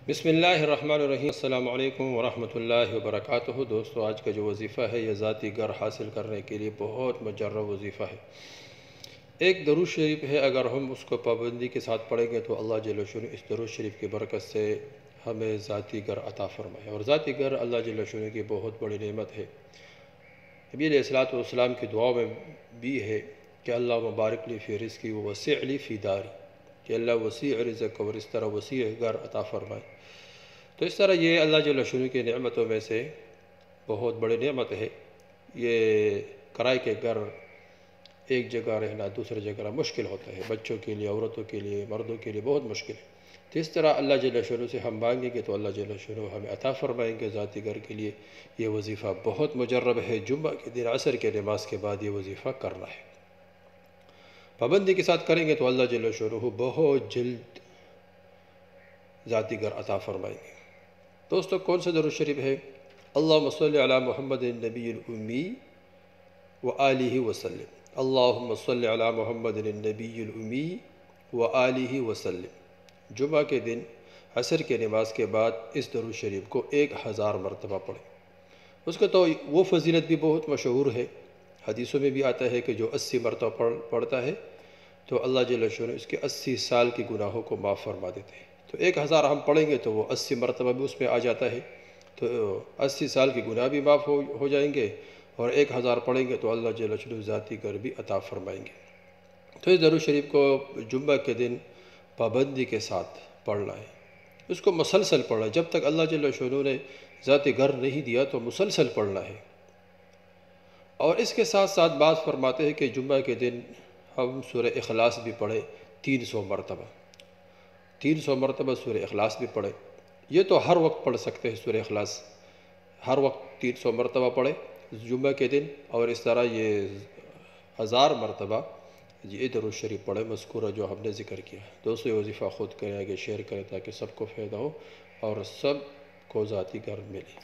بسم اللہ الرحمن الرحیم۔ السلام علیکم ورحمۃ اللہ وبرکاتہ۔ دوستو، آج کا جو وظیفہ ہے یہ ذاتی گر حاصل کرنے کے لیے بہت مجرب وظیفہ ہے۔ ایک درود شریف ہے، اگر ہم اس کو پابندی کے ساتھ پڑھیں گے تو اللہ جل شانہ اس درود شریف کی برکت سے ہمیں ذاتی گر عطا فرمائے، اور ذاتی گر اللہ جل شانہ کی بہت بڑی نعمت ہے۔ نبی علیہ السلام کی دعا میں بھی ہے کہ اللہ مبارک لی فی رزقی و وسع لی فی داری، کہ اللہ وسیع رزق اور اس طرح وسیع گر عطا فرمائے۔ تو اس طرح یہ اللہ جل شانہ کی نعمتوں میں سے بہت بڑی نعمت ہے۔ یہ کرائے کے گھر ایک جگہ رہنا دوسری جگہ مشکل ہوتا ہے، بچوں کے لیے، عورتوں کے لیے، مردوں کے لیے بہت مشکل ہے۔ تو اس طرح اللہ جل شانہ سے ہم مانگیں گے تو اللہ جل شانہ ہمیں عطا فرمائیں گے ذاتی گھر کے لیے۔ یہ وظیفہ بہت مجرب ہے، جمعہ کے دن عصر کے نماز کے بعد یہ وظیفہ کرنا ہے۔ پابندی کے ساتھ کریں گے تو اللہ جل شانہ بہت جلد ذاتی گھر عطا فرمائیں گے۔ دوستو، کون سا درود شریف ہے؟ اللہم صلی علی محمد النبی الامی وآلہ وسلم۔ اللہم صلی علی محمد النبی الامی وآلہ وسلم۔ جمعہ کے دن عصر کے نماز کے بعد اس درود شریف کو 1000 مرتبہ پڑھیں۔ اس کا تو وہ فضیلت بھی بہت مشہور ہے، حدیثوں میں بھی آتا ہے کہ جو 80 مرتبہ پڑھتا ہے تو اللہ جل شانہ اس کے 80 سال کے گناہوں کو معاف فرما دیتے ہیں۔ تو 1000 ہم پڑھیں گے تو وہ 80 مرتبہ بھی اس میں آ جاتا ہے، تو 80 سال کے گناہ بھی معاف ہو جائیں گے، اور 1000 پڑھیں گے تو اللہ جل شانہ ذاتی گھر بھی عطا فرمائیں گے۔ تو اس درود شریف کو جمعہ کے دن پابندی کے ساتھ پڑھنا ہے، اس کو مسلسل پڑھنا ہے، جب تک اللہ جل شانہ نے ذاتی گھر نہیں دیا تو مسلسل پڑھنا ہے۔ اور اس کے ساتھ ساتھ بعض فرماتے ہیں کہ جمعہ کے دن ہم سورہ اخلاص بھی پڑھیں 300 مرتبہ، 300 مرتبہ سورہ اخلاص بھی پڑھیں۔ یہ تو ہر وقت پڑھ سکتے ہیں، سورہ اخلاص ہر وقت 300 مرتبہ پڑھیں جمعہ کے دن، اور اس طرح یہ 1000 مرتبہ یہ درود شریف پڑھیں مذکورہ جو ہم نے ذکر کیا ہے۔ دوستو، یہ وظیفہ خود کریں، آگے شیئر کریں تاکہ سب کو فائدہ ہو اور سب کو ذاتی گھر ملے۔